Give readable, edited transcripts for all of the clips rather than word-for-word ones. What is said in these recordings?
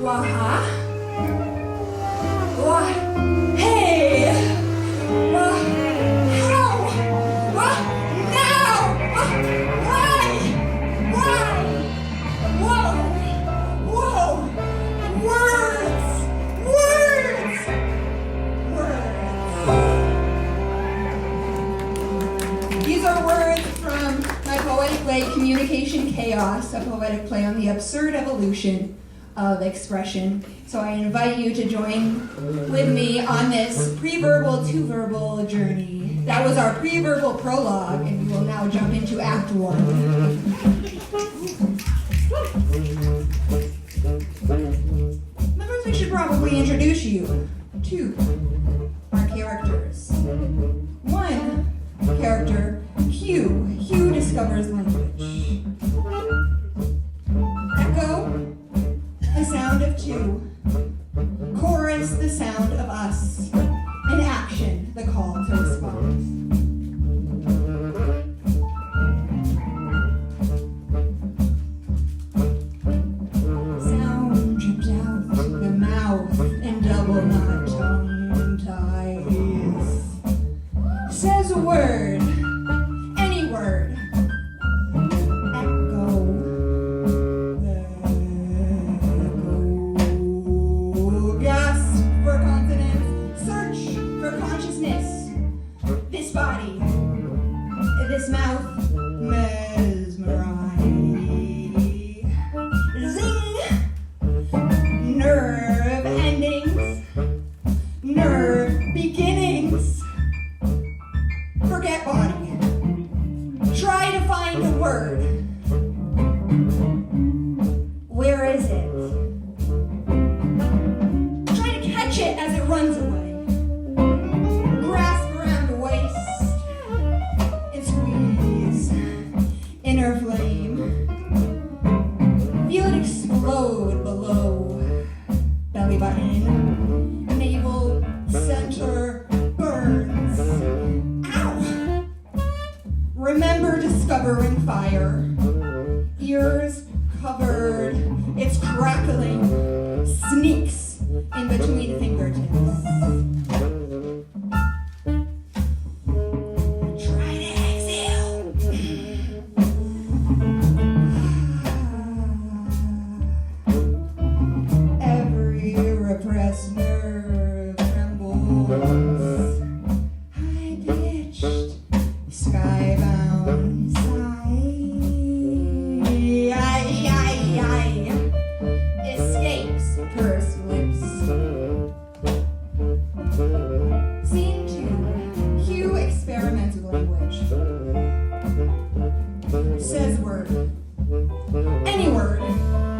Waha. Wah. Hey. Wah. How? Wah. Now. Why? Whoa. Whoa. Words. These are words from my poetic play, Communication Chaos, a poetic play on the absurd evolution of expression. So I invite you to join with me on this pre-verbal to verbal journey. That was our pre-verbal prologue, and we will now jump into Act 1. But first I should probably introduce you to our characters. One character, Hugh. Hugh discovers language. Echo, the sound of two. Chorus, the sound of us. And action, the call to respond. Sound drips out the mouth in double knot tongue ties. Says a word, any word. Echo. Gasp for confidence. Search for consciousness. This body, this mouth, mesmerize. Zing. Nerve endings. Nerve beginnings. Forget body. Try to find a word. Where is it? Try to catch it as it runs away. Grasp around the waist and squeeze. Inner flame. Feel it explode below. Belly button. Navel center burns. Ow! Remember discovering fire. Ears covered. It's crackling. Sneaks in between fingertips. Try to exhale. Every repressed nerve trembles. High-pitched, skybound sigh. Escapes pursed lips. Scene 2. Hugh experiments with language. Says word. Any word.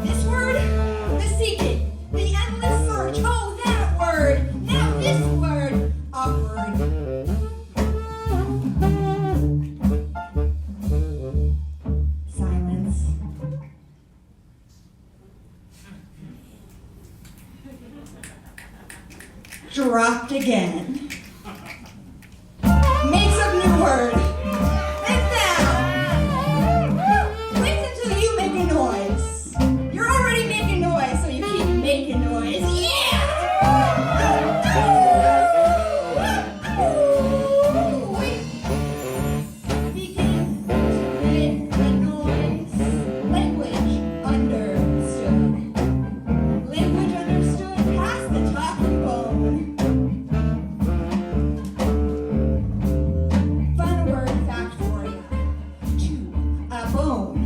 This word. The seeking. The endless search. Oh, that word. Now this word. Awkward. Silence. Dropped again. Makes up new word. And now, wait until you make a noise. You're already making noise, so you keep making noise. Yeah! Begin to make the noise. Language understood. Language understood past the talking bone. Final word fact for you. 2. A bone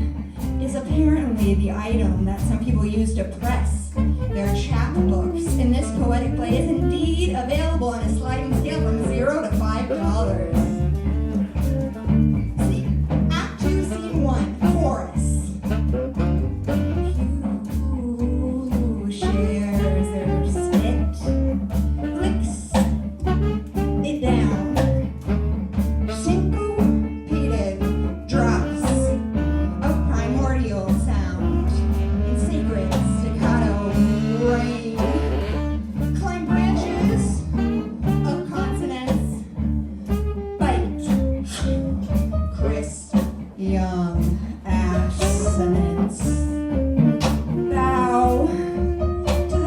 is apparently the item that some people use to press their chapbooks. And this poetic play is indeed available on a sliding scale from $0 to $5. See, Act 2, Scene 1, chorus. Who shares their spit, flicks it down. Syncopated drops of primordial sound in sacred staccato rain. Climb branches of consonants. Bite. Crisp young assonance. Bow to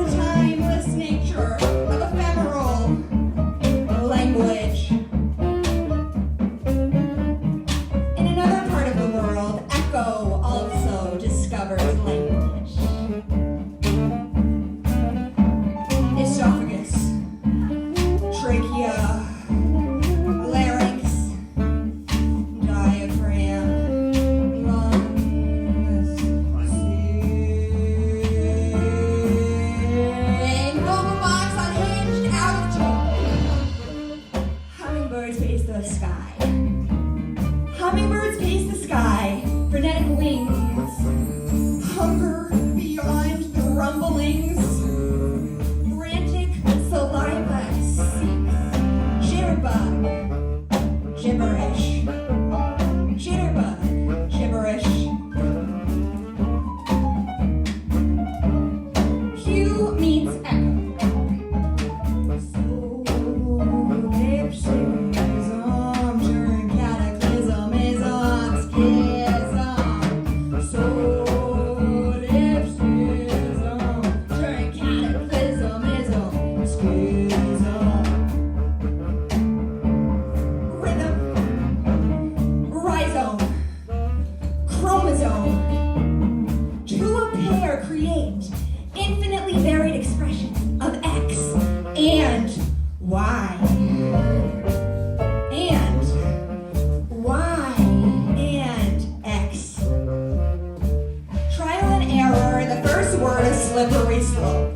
slippery slope.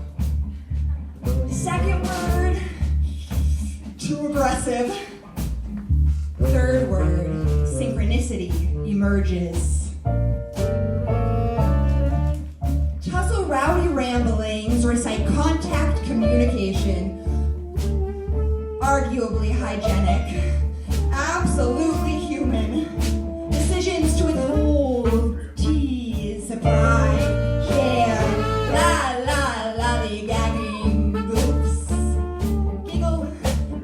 Second word, too aggressive. Third word, synchronicity emerges. Tussle rowdy ramblings recite contact communication. Arguably hygienic. Absolutely human. Decisions to withhold, tease, surprise, share, lollygagging, goofs, giggle,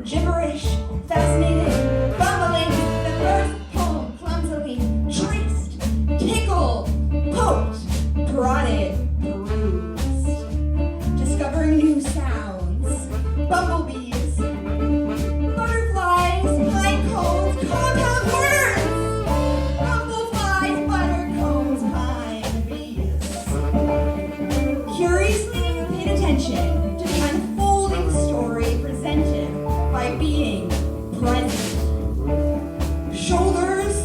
gibberish, fascinated, bumbling, the first poem clumsily traced, tickled, poked, prodded, bruised, discovering new sounds, bumblebees, butterflies, pine cones, compound words, bumbleflies, buttercombs, pine bees. Curiously paid attention to the unfolding story presented by being present. Shoulders,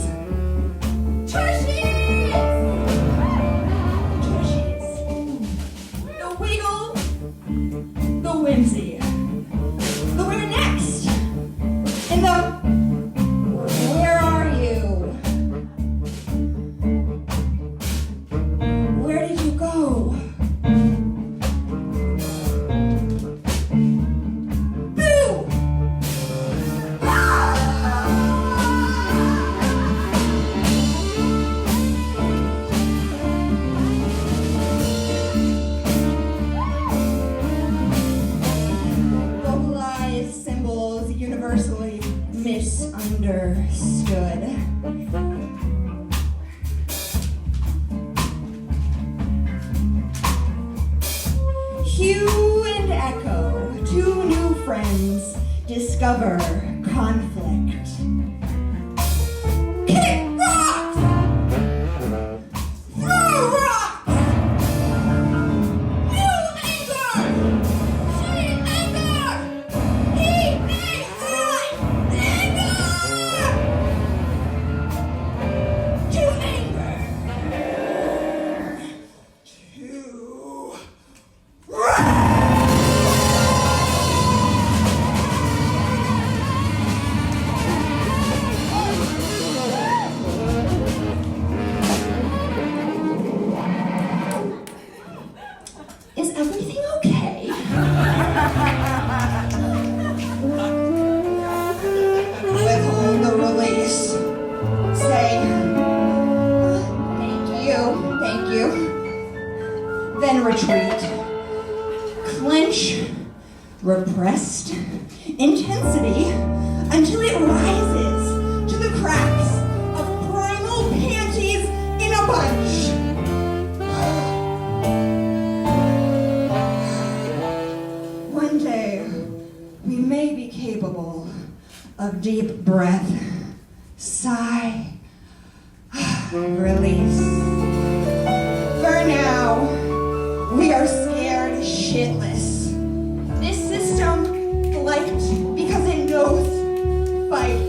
tushies, tushies, the wiggle, the whimsy, the where next, and the where are you? Where did you go? Boo! Vocalized symbols universally misunderstood. Hue and echo, two new friends discover conflict. Kick rocks! Throw rocks! You anger! She anger! He may hide! Anger! To anger! To Is everything okay? Withhold the release. Say, thank you. Then retreat. Clench repressed intensity until it rises to the cracks of primal panties in a bunch. One day, we may be capable of deep breath, sigh, release. For now, we are scared shitless. This system liked because it knows fight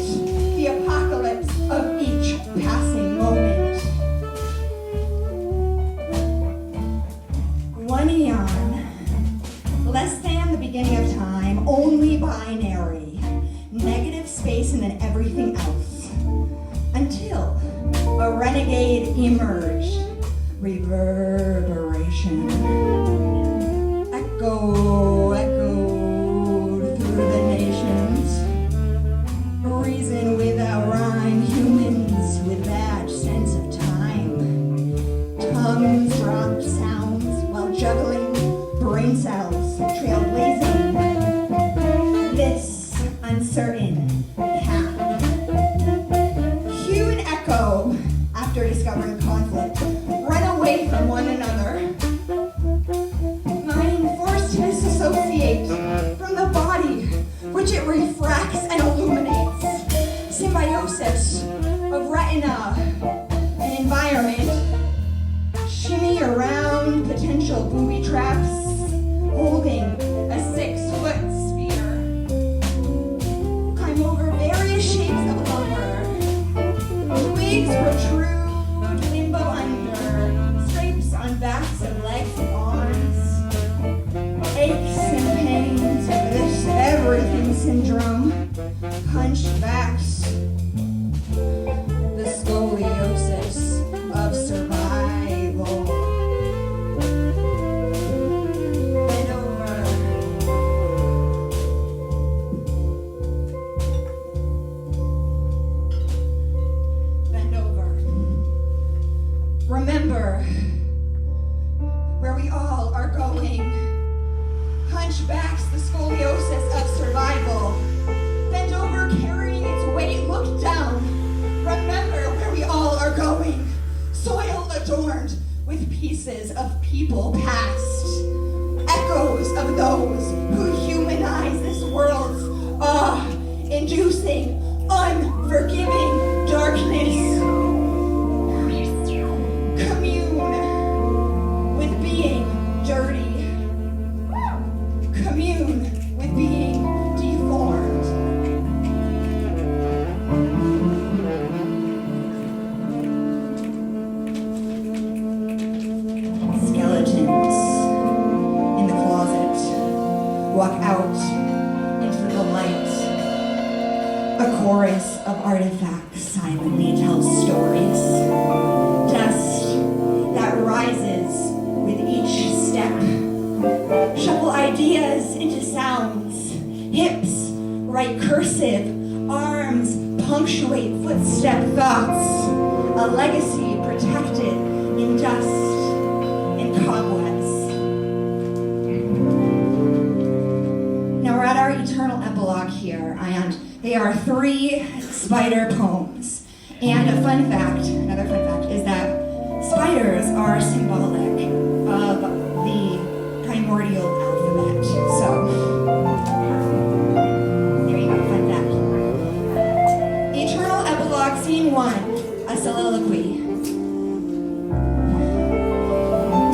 the apocalypse of each passing moment. One eon, less than the beginning of time, only binary, negative space and then everything else, until a renegade emerged, reverberation, echoed through the nations, reason without rhyme, humans with that sense of time, tongues dropped sounds while juggling brain cells, trailblazing this uncertain path. Hue and echo, after discovering conflict, run away from one another. Mind forced to disassociate from the body, which it refracts and illuminates. Symbiosis of retina and environment. Shimmy around potential booby traps, holding a we all are going. Hunchbacks, the scoliosis of survival. Bent over, carrying its weight, look down. Remember where we all are going. Soil adorned with pieces of people past. Echoes of those who humanize this world's awe-inducing, unforgiving darkness. Commune with being dirty. Commune with being deformed. Skeletons in the closet walk out into the light. A chorus of artifacts silently tells stories. Dust that rises with each step. Shuffle ideas into sounds. Hips write cursive. Arms punctuate footstep thoughts. A legacy protected in dust and cobwebs. Now we're at our eternal epilogue here, and they are 3 spider poems. And another fun fact, is that spiders are symbolic of the primordial alphabet. So, there you go, fun fact. Eternal epilogue, scene 1, a soliloquy.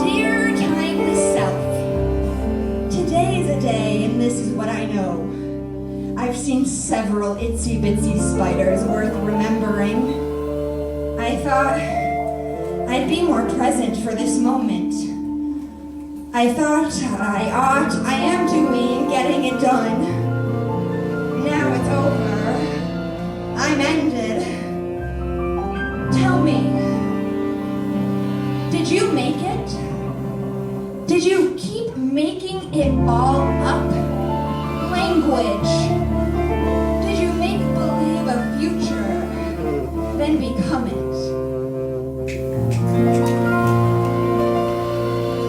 Dear timeless self, today's a day and this is what I know. I've seen several itsy-bitsy spiders worth remembering. I thought I'd be more present for this moment. I thought I am doing, getting it done. Now it's over. I'm ended. Tell me, did you make it? Did you keep making it all up? Language. Did you make believe a future, then become it?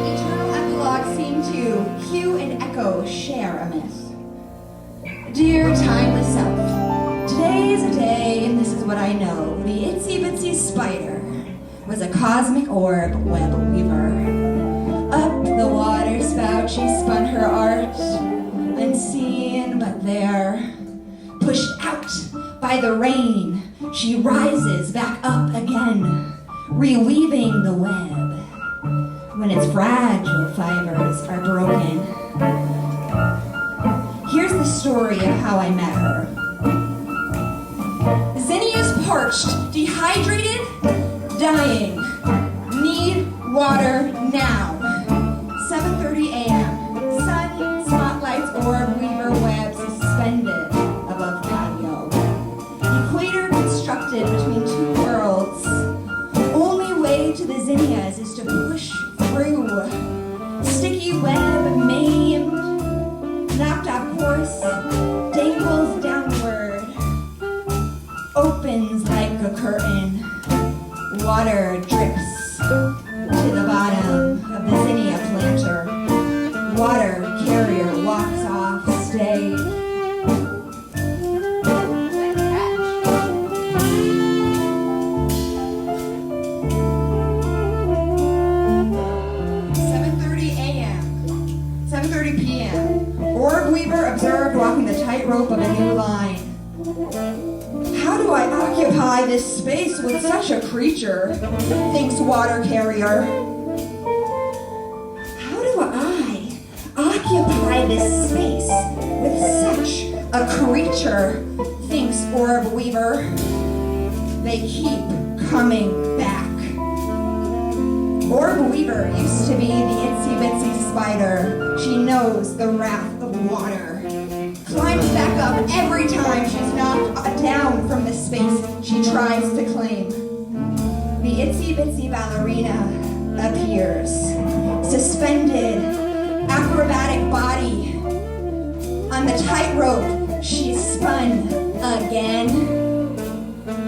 Eternal epilogue, scene 2. Hue and echo share a myth. Dear timeless self, today is a day, and this is what I know. The itsy bitsy spider was a cosmic orb web weaver. Up the water spout she spun her art, unseen but there. Pushed out by the rain, she rises back up again, reweaving the web when its fragile fibers are broken. Here's the story of how I met her. Zinnia's parched, dehydrated, dying. Need water now. 7:30 a.m. Sun spotlights orb weaver web suspended above patio. Equator constructed between 2 worlds. Only way to the zinnias is to push through. Sticky web maimed, knocked off course, dangles downward. Opens like a curtain. Water drips to the bottom of the zinnia planter. Water carrier walks off, stay. 7:30 p.m. Orb weaver observed walking the tightrope of a new line. How do I occupy this space with such a creature? Thinks water carrier. How do I occupy this space with such a creature? Thinks orb weaver. They keep coming back. Orb weaver used to be the itsy bitsy spider. She knows the wrath of water. Climbs back up every time she's knocked down from the space she tries to claim. The itsy bitsy ballerina appears, suspended, acrobatic body. On the tightrope, she's spun again.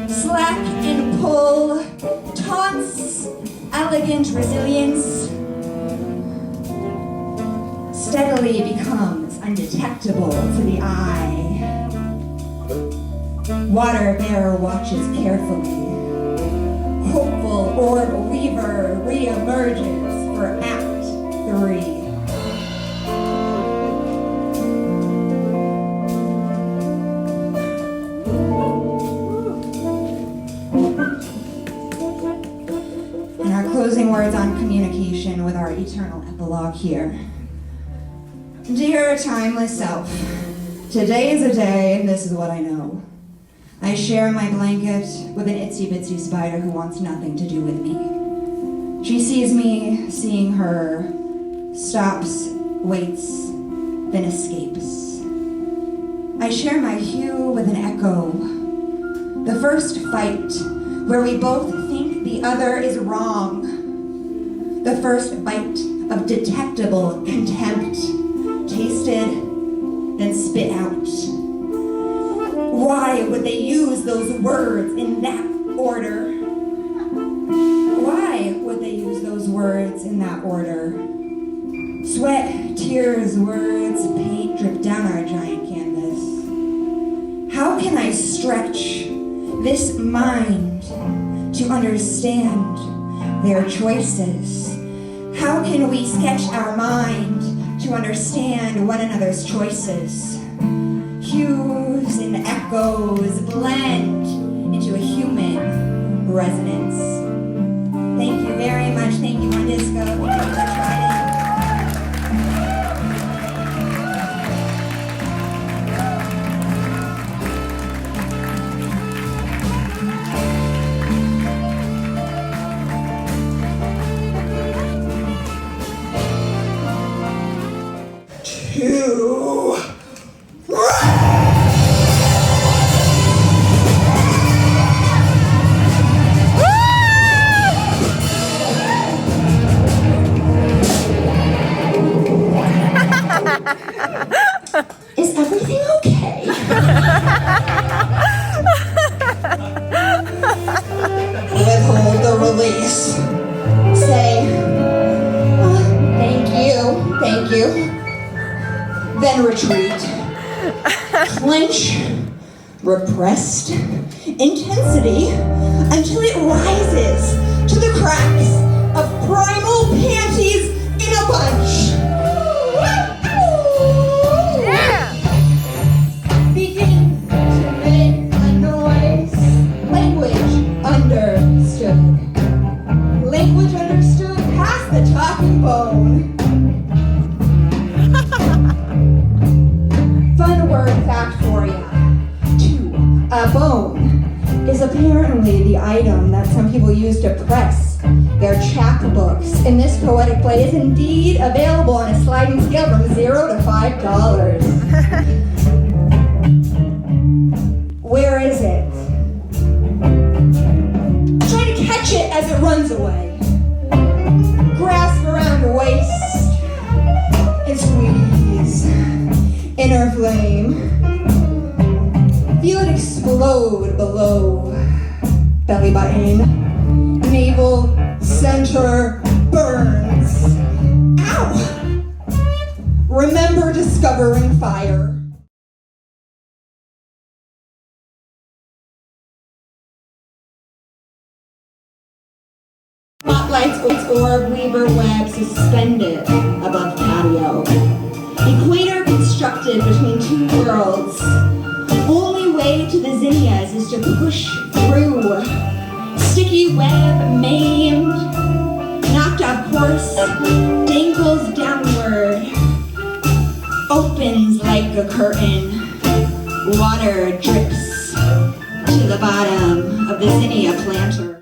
Slack and pull, taunts, elegant resilience. steadily becomes undetectable to the eye. Water bearer watches carefully. Hopeful orb weaver re-emerges for Act 3. And our closing words on communication with our eternal epilogue here. Dear timeless self, today is a day and this is what I know. I share my blanket with an itsy-bitsy spider who wants nothing to do with me. She sees me, seeing her, stops, waits, then escapes. I share my hue with an echo. The first fight, where we both think the other is wrong. The first bite of detectable contempt, tasted, then spit out. Why would they use those words in that order? Why would they use those words in that order? Sweat, tears, words, paint drip down our giant canvas. How can I stretch this mind to understand their choices? How can we sketch our mind to understand one another's choices? Hues and echoes blend into a human resonance. Thank you very much. Thank you, Mondisco. Thank you, Trident. Is everything okay? Withhold the release. Say, oh, thank you. Then retreat. Clench repressed intensity until it rises to the cracks of primal panties in a bunch. Begin to make a noise. Language understood. Language understood past the talking bone. Fun word fact for ya. 2. A bone is apparently the item that some people use to press their chapbooks. And this poetic play is indeed available on a sliding scale from $0 to $5. Where is it? Try to catch it as it runs away. Grasp around the waist and squeeze. Inner flame. Feel it explode below belly button. Navel center burns. Ow! Remember discovering fire. Spotlights orb weaver web suspended above patio. Equator constructed between two worlds. Only way to the zinnias is to push through. Sticky web maimed, knocked off course, dangles downward, opens like a curtain. Water drips to the bottom of the zinnia planter.